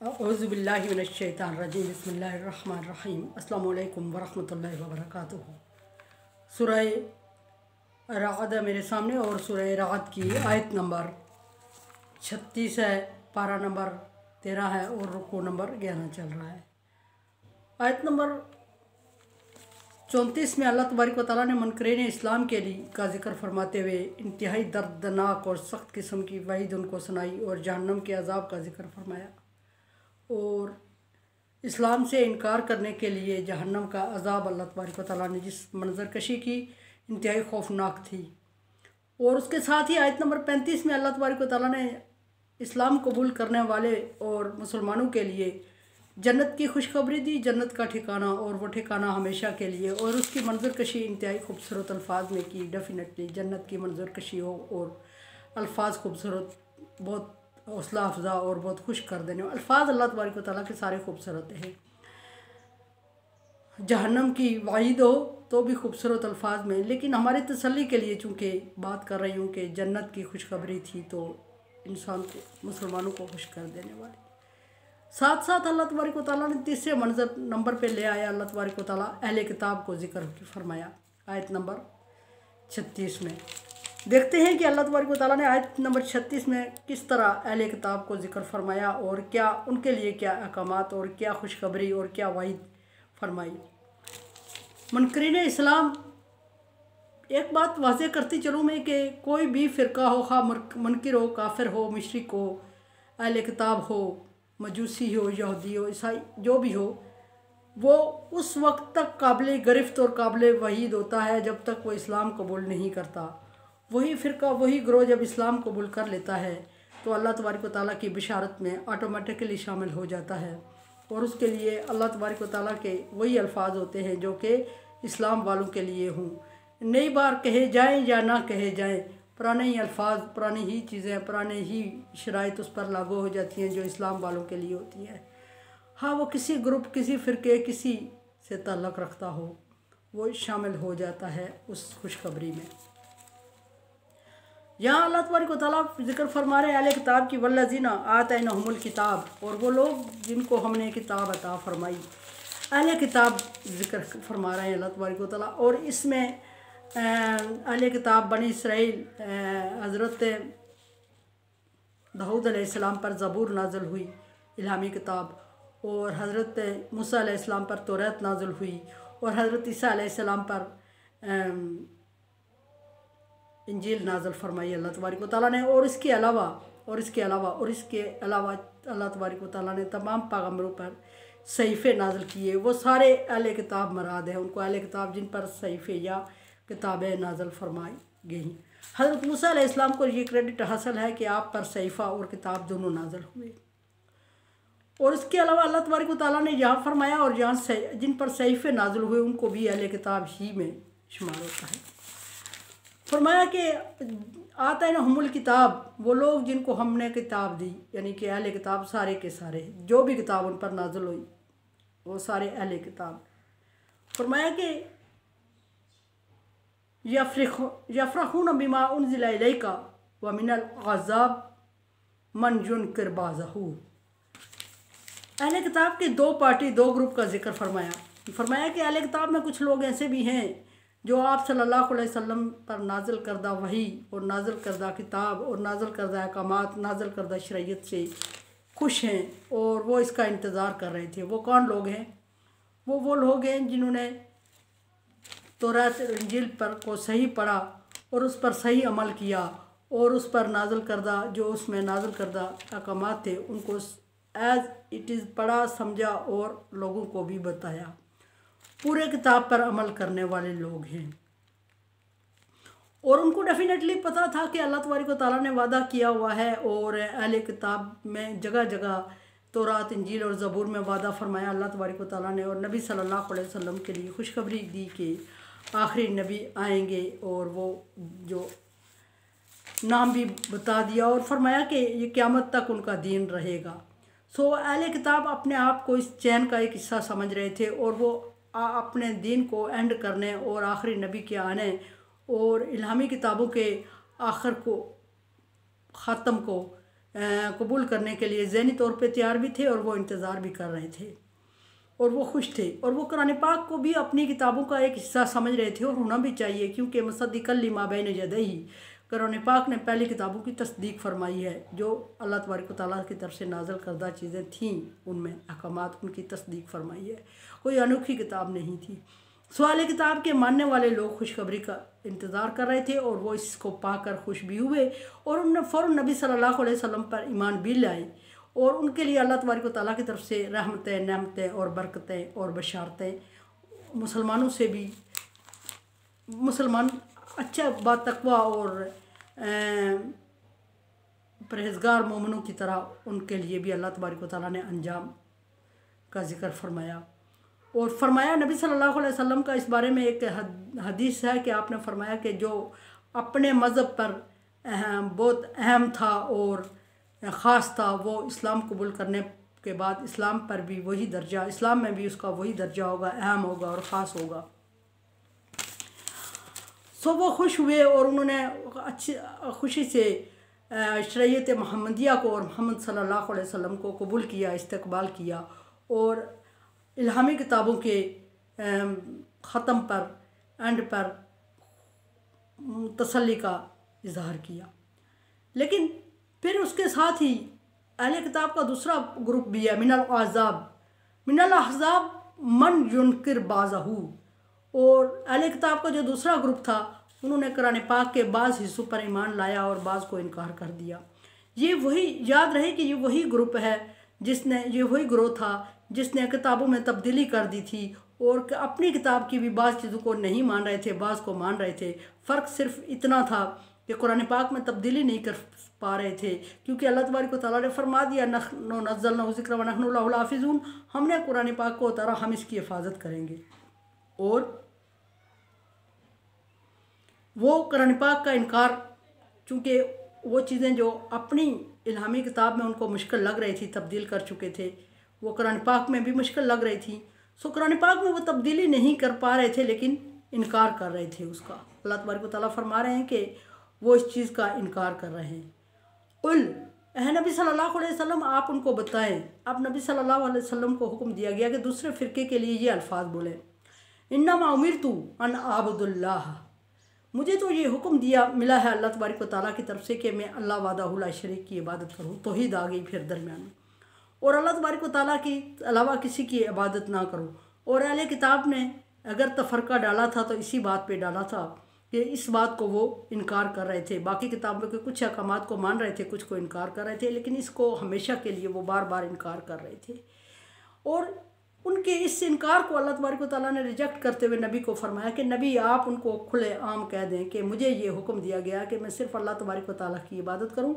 औज़ुबिल्लाहिमिनश्शैतानिर्रजीम बिस्मिल्लाहिर्रहमानिर्रहीम अस्सलामु अलैकुम वरहमतुल्लाहि वबरकातुहू। सूरह रअद है मेरे सामने और सूरह रअद की आयत नंबर 36 है, पारा नंबर 13 है और रुकू नंबर 11 चल रहा है। आयत नंबर 34 में अल्लाह तबारक व तआला ने मुनकरीन इस्लाम के लिए का जिक्र फरमाते हुए इंतहाई दर्दनाक और सख्त किस्म की वईद उनको सुनाई और जहन्नम के अजाब का जिक्र फरमाया और इस्लाम से इनकार करने के लिए जहन्नम का अजाब अल्लाह तबारक व तआला ने जिस मंजर कशी की इंतहाई खौफनाक थी। और उसके साथ ही आयत नंबर 35 में अल्लाह तबारक व तआला ने इस्लाम कबूल करने वाले और मुसलमानों के लिए जन्नत की खुशखबरी दी, जन्नत का ठिकाना और वो ठिकाना हमेशा के लिए, और उसकी मंजर कशी इंतहाई खूबसूरत अल्फाज में की। डेफिनेटली जन्नत की मंजर कशी हो और अल्फाज खूबसूरत, बहुत हौसला अफजा और बहुत खुश कर देने अल्फाज अल्लाह तबारक व तआला के सारे खूबसूरत हैं। जहन्नम की वाइद हो तो भी खूबसूरत अल्फाज में, लेकिन हमारी तसल्ली के लिए चूँकि बात कर रही हूँ कि जन्नत की खुशखबरी थी तो इंसान को, मुसलमानों को खुश कर देने वाली। साथ साथ अल्लाह तबारक व तआला ने तीसरे मंजर नंबर पे ले आया। अल्लाह तबारक व तआला अहले किताब को जिक्र फरमाया आयत नंबर 36 में। देखते हैं कि अल्लाह तबारक व तआला ने आयत नंबर 36 में किस तरह अहले किताब को जिक्र फरमाया और क्या उनके लिए क्या अहकामात और क्या खुशखबरी और क्या वाइद फरमाई। मुनकरीन इस्लाम, एक बात वाज़ेह करती चलूँ मैं कि कोई भी फ़िरका हो, खा मुनकिर हो, काफिर हो, मुशरिक हो, अहले किताब हो, मजूसी हो, यहूदी हो, ईसाई, जो भी हो, वो उस वक्त तक काबिल गिरफ्त और काबिल वहीद होता है जब तक वो इस्लाम कबूल नहीं करता। वही फ़िरका, वही ग्रोह जब इस्लाम कबूल कर लेता है तो अल्लाह तबारक व तआला की बिशारत में ऑटोमेटिकली शामिल हो जाता है और उसके लिए अल्लाह तबारक व तआला के वही अल्फाज होते हैं जो कि इस्लाम वालों के लिए हों। नई बार कहे जाएं या ना कहे जाएं, पुराने ही अल्फाज, पुरानी ही चीज़ें, पुराने ही शराइत उस पर लागू हो जाती हैं जो इस्लाम वालों के लिए होती हैं। हाँ, वो किसी ग्रुप, किसी फ़िरके, किसी से ताल्लुक़ रखता हो, वो शामिल हो जाता है उस खुशखबरी में। यहाँ अल्लाह तबारक व तआला जिक्र फरमा रहे अहले किताब की, वल्लज़ीना आतैनाहुमुल किताब, और वो लोग जिनको हमने किताब अता फरमाई। अहले किताब जिक्र फरमा रहे हैं अल्लाह तबारक व तआला, और इसमें अहले किताब बनी इसराइल, हज़रत दाऊद अलैहिस्सलाम पर ज़बूर नाज़िल हुई, इल्हामी किताब, और हज़रत मूसा अलैहिस्सलाम पर तौरात नाज़िल हुई, और हज़रत ईसा अलैहिस्सलाम पर इंजील नाज़िल फरमाई अल्लाह तबारक व तआला ने। और इसके अलावा अल्लाह तबारक व तआला ने तमाम पैगम्बरों पर सहीफ़े नाज़िल किए। वो सारे अहले किताब मराद हैं, उनको अहले किताब जिन पर सहीफ़े या किताबें नाज़िल फरमाई गई। हज़रत मूसा अलैहिस्सलाम को ये क्रेडिट हासिल है कि आप पर सहीफ़ा और किताब दोनों नाज़िल हुए। और इसके अलावा अल्लाह तबारक व तआला ने यहाँ फरमाया और जहाँ जिन पर सहीफ़े नाज़िल हुए उनको भी अहले किताब ही में शुमार होता है। फरमाया कि आतैनाहुमुल किताब, वो लोग जिनको हमने किताब दी, यानी कि अहले किताब सारे के सारे, जो भी किताब उन पर नाज़िल हुई वो सारे अहले किताब। फरमाया कि यफ़रहून बिमा उन्ज़िला इलैका व मिनल अज़ाब मन युनकिर बाज़हू। अहले किताब के दो पार्टी, दो ग्रुप का जिक्र फरमाया कि अहले किताब में कुछ लोग ऐसे भी हैं जो आप सल्लल्लाहु अलैहि वसल्लम पर नाज़िल करदा वही और नाज़िल करदा किताब और नाज़िल करदा अहकामात, नाज़िल करदा शरीयत से खुश हैं और वो इसका इंतज़ार कर रहे थे। वो कौन लोग हैं? वो लोग हैं जिन्होंने तौरात और इंजील पर को सही पढ़ा और उस पर सही अमल किया और उस पर नाज़िल करदा, जो उसमें नाज़िल करदा अहकामात थे, उनको एज़ इट इज़ पढ़ा, समझा और लोगों को भी बताया। पूरे किताब पर अमल करने वाले लोग हैं और उनको डेफिनेटली पता था कि अल्लाह तबारक व तआला ने वादा किया हुआ है और अहले किताब में जगह जगह तौरात, इंजील और ज़बूर में वादा फरमाया अल्लाह तबारक व तआला ने, और नबी सल्लल्लाहु अलैहि वसल्लम के लिए खुशखबरी दी कि आखिरी नबी आएंगे और वो जो नाम भी बता दिया और फरमाया कि ये क़यामत तक उनका दीन रहेगा। सो अहले किताब अपने आप को इस चैन का एक हिस्सा समझ रहे थे और वो अपने दीन को एंड करने और आखिरी नबी के आने और इल्हामी किताबों के आखिर को, ख़ात्म को कबूल करने के लिए ज़हनी तौर पे तैयार भी थे और वो इंतज़ार भी कर रहे थे और वो खुश थे और वो कुरान पाक को भी अपनी किताबों का एक हिस्सा समझ रहे थे और होना भी चाहिए, क्योंकि मुसद्दिक़न लिमा बैन यदैहि, कुरान पाक ने पहली किताबों की तस्दीक फरमाई है जो अल्लाह तबारक व तआला की तरफ से नाज़िल करदा चीज़ें थीं, उनमें अहकामात उनकी तस्दीक फरमाई है, कोई अनोखी किताब नहीं थी। सवाल किताब के मानने वाले लोग खुशखबरी का इंतज़ार कर रहे थे और वो इसको पाकर खुश भी हुए और उन्होंने फ़ौरन नबी सल्लल्लाहु अलैहि वसल्लम पर ईमान भी लाए और उनके लिए अल्लाह तबारक व तआला की तरफ से रहमतें, नेमतें और बरकतें और बशारतें मुसलमानों से भी, मुसलमान अच्छा बातक़वा और परहेज़गार मोमिनों की तरह उनके लिए भी अल्लाह तबारक व तआला ने अंजाम का ज़िक्र फरमाया और फरमाया। नबी सल्लल्लाहु अलैहि वसल्लम का इस बारे में एक हदीस है कि आपने फरमाया कि जो अपने मज़हब पर बहुत अहम था और ख़ास था, वो इस्लाम कबूल करने के बाद इस्लाम पर भी वही दर्जा, इस्लाम में भी उसका वही दर्जा होगा, अहम होगा और ख़ास होगा। सो वो खुश हुए और उन्होंने अच्छी खुशी से शरीयत मोहम्मदिया को और मोहम्मद सल्लल्लाहु अलैहि वसल्लम को कबूल किया, इस्तकबाल किया और इल्हामी किताबों के ख़त्म पर एंड पर तसल्ली का इजहार किया। लेकिन फिर उसके साथ ही अहले किताब का दूसरा ग्रुप भी है, मिनल अहज़ाब मन युनकिर बाज़हू, और अहले किताब का जो दूसरा ग्रुप था उन्होंने कुरान पाक के बाज़ हिस्सों पर ईमान लाया और बाज़ को इनकार कर दिया। ये वही, याद रहे कि ये वही ग्रुप है जिसने, ये वही ग्रोह था जिसने किताबों में तब्दीली कर दी थी और अपनी किताब की भी बाज़ चीज़ों को नहीं मान रहे थे, बाज़ को मान रहे थे। फ़र्क सिर्फ इतना था कि कुरान पाक में तब्दीली नहीं कर पा रहे थे, क्योंकि अल्लाह तबारक व तआला ने फरमा दिया नहनु नज़्ज़लना ज़िक्र व नहनु लहु हाफ़िज़ून, हमने कुरान पाक को उतारा, हम इसकी हिफाजत करेंगे। और वो कुरान पाक का इनकार, चूँकि वो चीज़ें जो अपनी इल्हामी किताब में उनको मुश्किल लग रही थी, तब्दील कर चुके थे, वो कुरान पाक में भी मुश्किल लग रही थी। सो कुरान पाक में वो तब्दीली नहीं कर पा रहे थे लेकिन इनकार कर रहे थे उसका। अल्लाह तबारक व तआला फरमा रहे हैं कि वो इस चीज़ का इनकार कर रहे हैं। उल नबी सल्लल्लाहु अलैहि वसल्लम, आप उनको बताएं। अब नबी सल्लल्लाहु अलैहि वसल्लम को हुक्म दिया गया कि दूसरे फ़िरके के लिए ये अल्फाज बोले, इन्नमा उमिरतु अन आबुदुल्लाह, मुझे तो ये हुक्म दिया मिला है अल्लाह तबारक व तआला की तरफ से कि मैं अल्लाह वाहदहु ला शरीक की इबादत करूँ। तौहीद आ गई फिर दरमियान में, और अल्लाह तबारक व तआला के अलावा किसी की इबादत ना करो। और अहले किताब ने अगर तफरका डाला था तो इसी बात पे डाला था कि इस बात को वो इनकार कर रहे थे। बाकी किताबों के कुछ अहकामात को मान रहे थे, कुछ को इनकार कर रहे थे, लेकिन इसको हमेशा के लिए वो बार बार इनकार कर रहे थे। और उनके इस इनकार को अल्लाह तबारक व तआला ने रिजेक्ट करते हुए नबी को फरमाया कि नबी आप उनको खुले आम कह दें कि मुझे ये हुक्म दिया गया कि मैं सिर्फ अल्लाह तबारक व तआला की इबादत करूं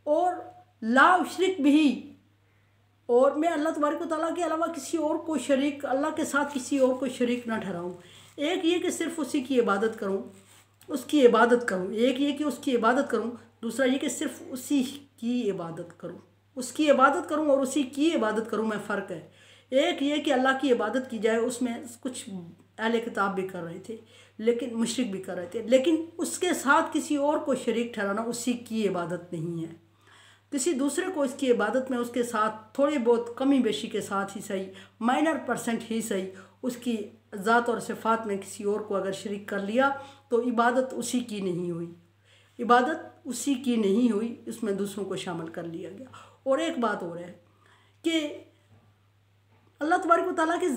और ला उशरिक बिही, और मैं अल्लाह तबारक व तआला के अलावा किसी और को शरीक, अल्लाह के साथ किसी और को शरीक ना ठहराऊं। एक ये कि सिर्फ उसी की इबादत करूं, उसकी इबादत करूं, एक ये कि उसकी इबादत करूं, दूसरा ये कि सिर्फ उसी की इबादत करूं, उसकी इबादत करूं और उसी की इबादत करूं में फ़र्क है। एक ये कि अल्लाह की इबादत की जाए, उसमें कुछ अहले किताब भी कर रहे थे लेकिन मुशरिक भी कर रहे थे, लेकिन उसके साथ किसी और को शरीक ठहराना उसी की इबादत नहीं है। किसी दूसरे को इसकी इबादत में उसके साथ थोड़ी बहुत कमी बेशी के साथ ही सही, माइनर % ही सही, उसकी ज़ात और सिफ़ात में किसी और को अगर शरीक कर लिया तो इबादत उसी की नहीं हुई, इबादत उसी की नहीं हुई, इसमें दूसरों को शामिल कर लिया गया। और एक बात और है कि अल्लाह तबारक व तआला की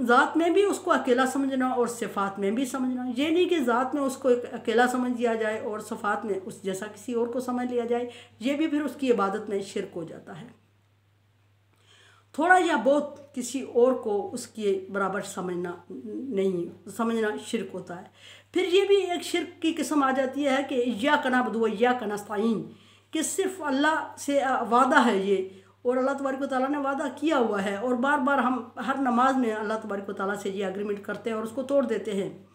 ज़ात में भी उसको अकेला समझना और सिफ़ात में भी समझना। ये नहीं कि ज़ात में उसको एक अकेला समझ लिया जाए और सिफ़ात में उस जैसा किसी और को समझ लिया जाए, ये भी फिर उसकी इबादत में शिरक हो जाता है। थोड़ा या बहुत किसी और को उसके बराबर समझना शिरक होता है। फिर ये भी एक शिरक की किस्म आ जाती है कि इय्याका नअबुदु व इय्याका नस्तईन, कि सिर्फ अल्लाह से वादा है ये, और अल्लाह तबारक व तआला ने वादा किया हुआ है, और बार बार हम हर नमाज में अल्लाह तबारक व तआला से ये एग्रीमेंट करते हैं और उसको तोड़ देते हैं।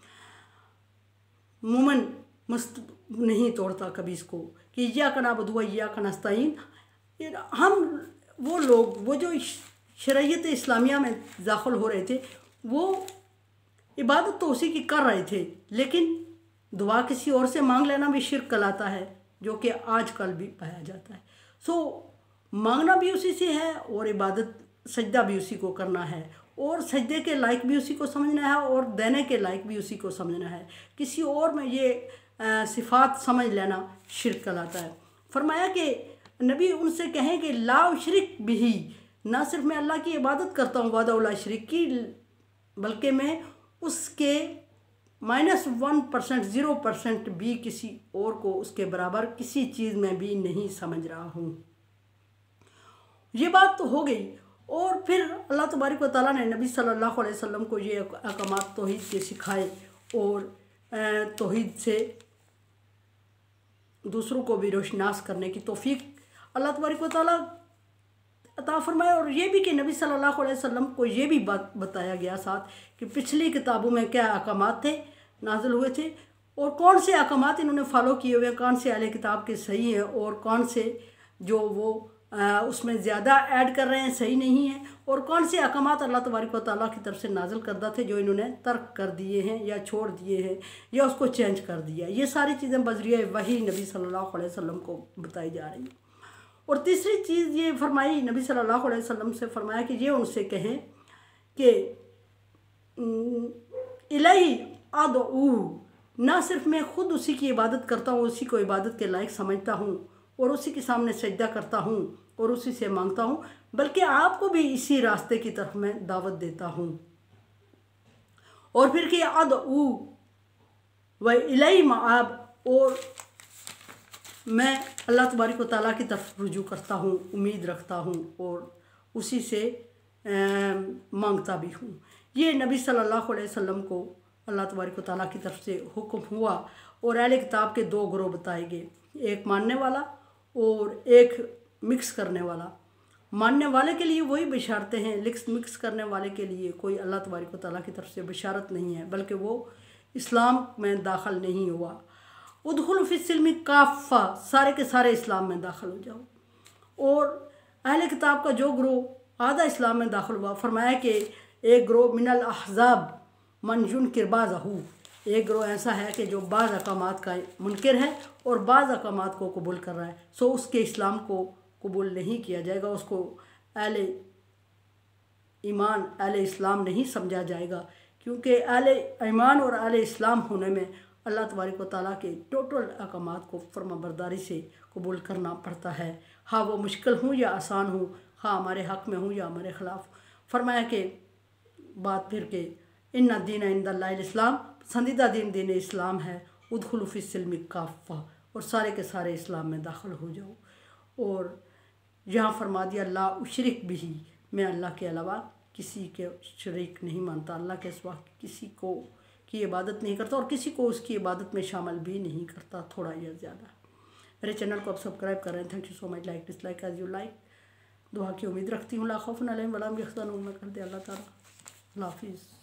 मोमिन नहीं तोड़ता कभी इसको कि इय्याका नअबुदु व इय्याका नस्तईन। हम वो लोग, वो जो शरीयत इस्लामिया में दाखिल हो रहे थे, वो इबादत तो उसी की कर रहे थे, लेकिन दुआ किसी और से मांग लेना भी शिरक कहलाता है। जो कि आजकल भी पाया जाता है। सो मांगना भी उसी से है और इबादत सजदा भी उसी को करना है, और सजदे के लायक भी उसी को समझना है और देने के लायक भी उसी को समझना है। किसी और में ये सिफात समझ लेना शिरक कहलाता है। फरमाया कि नबी उनसे कहें कि ला उशरिक बिही, ना सिर्फ मैं अल्लाह की इबादत करता हूँ वादा उला शरीक की, बल्कि मैं उसके -1%, 0% भी किसी और को उसके बराबर किसी चीज़ में भी नहीं समझ रहा हूँ। ये बात तो हो गई। और फिर अल्लाह तबारक व तआला ने नबी सल्लल्लाहु अलैहि वसल्लम को ये अहकामात तौहीद के सिखाए और तौहीद से दूसरों को भी रोशनास करने की तौफीक अल्लाह तबारक व तआला अता फरमाए। और ये भी कि नबी सल्लल्लाहु अलैहि वसल्लम को ये भी बात बताया गया साथ कि पिछली किताबों में क्या अहकामात थे नाजिल हुए थे और कौन से अहकामात इन्होंने फॉलो किए हुए, कौन से अहले किताब के सही हैं और कौन से जो वो उसमें ज़्यादा ऐड कर रहे हैं सही नहीं है, और कौन से अहकामात अल्लाह तबारक व तआला की तरफ से नाजिल करदा थे जो इन्होंने तर्क कर दिए हैं या छोड़ दिए हैं या उसको चेंज कर दिया। ये सारी चीज़ें बज़रिए वही नबी सल्लल्लाहु अलैहि वसल्लम को बताई जा रही हैं। और तीसरी चीज़ ये फरमाई नबी सल्लल्लाहु अलैहि वसल्लम से फरमाया कि ये उनसे कहें कि इलाही अदऊ, ना सिर्फ मैं ख़ुद उसी की इबादत करता हूँ, उसी को इबादत के लायक समझता हूँ और उसी के सामने सजदा करता हूँ और उसी से मांगता हूँ, बल्कि आपको भी इसी रास्ते की तरफ मैं दावत देता हूँ। और फिर कि अदऊ व इलैहि मआब, और मैं अल्लाह तबारक व तआला की तरफ रुजू करता हूँ, उम्मीद रखता हूँ और उसी से मांगता भी हूँ। ये नबी सल्लल्लाहु अलैहि वसल्लम को अल्लाह तबारक व तआला की तरफ से हुक्म हुआ। और अहले किताब के दो ग्रोह बताए गए, एक मानने वाला और एक मिक्स करने वाला। मानने वाले के लिए वही बशारतें हैं, मिक्स करने वाले के लिए कोई अल्लाह तबारक व तआला की तरफ से बशारत नहीं है, बल्कि वो इस्लाम में दाखिल नहीं हुआ। उदखुलू फिस्सिल्मी काफ़ा, सारे के सारे इस्लाम में दाखिल हो जाओ। और अहले किताब का जो ग्रोह आधा इस्लाम में दाखिल हुआ, फरमाया कि एक ग्रोह मिनल अहज़ाब मन युनकिर बाज़हू, एक ग्रोह ऐसा है कि जो बाज़ अहकामात का मुनकिर है और बाज़ अहकामात को कबूल कर रहा है, सो उसके इस्लाम को कबूल नहीं किया जाएगा, उसको अहले ईमान अहले इस्लाम नहीं समझा जाएगा, क्योंकि अहले ईमान और अहले इस्लाम होने में अल्लाह तबारक व तआला के टोटल अहकामात को फरमाबरदारी से कबूल करना पड़ता है, हाँ वो मुश्किल हो या आसान हो, हाँ हमारे हक़ में हो या हमारे ख़िलाफ़। फरमाया कि बात फिर के इन्ना दीन इंदल्लाहिल इस्लाम, पसंदीदा दीन दीन इस्लाम है। उदखुलू फिस्सिल्मी काफ़ा, और सारे के सारे इस्लाम में दाखिल हो जाओ। और यहाँ फरमा दिया ला उशरिक बिही, मैं अल्लाह के अलावा किसी के शरीक नहीं मानता, अल्लाह के सिवा किसी को की इबादत नहीं करता और किसी को उसकी इबादत में शामिल भी नहीं करता, थोड़ा या ज़्यादा। मेरे चैनल को आप सब्सक्राइब कर रहे हैं, thank you so much. Like dislike as you like. दुआ की उम्मीद रखती हूँ। ला खौफुन अलैहिम वला हुम यहज़नून में कर दे अल्लाह ताला। अल्लाह हाफिज़।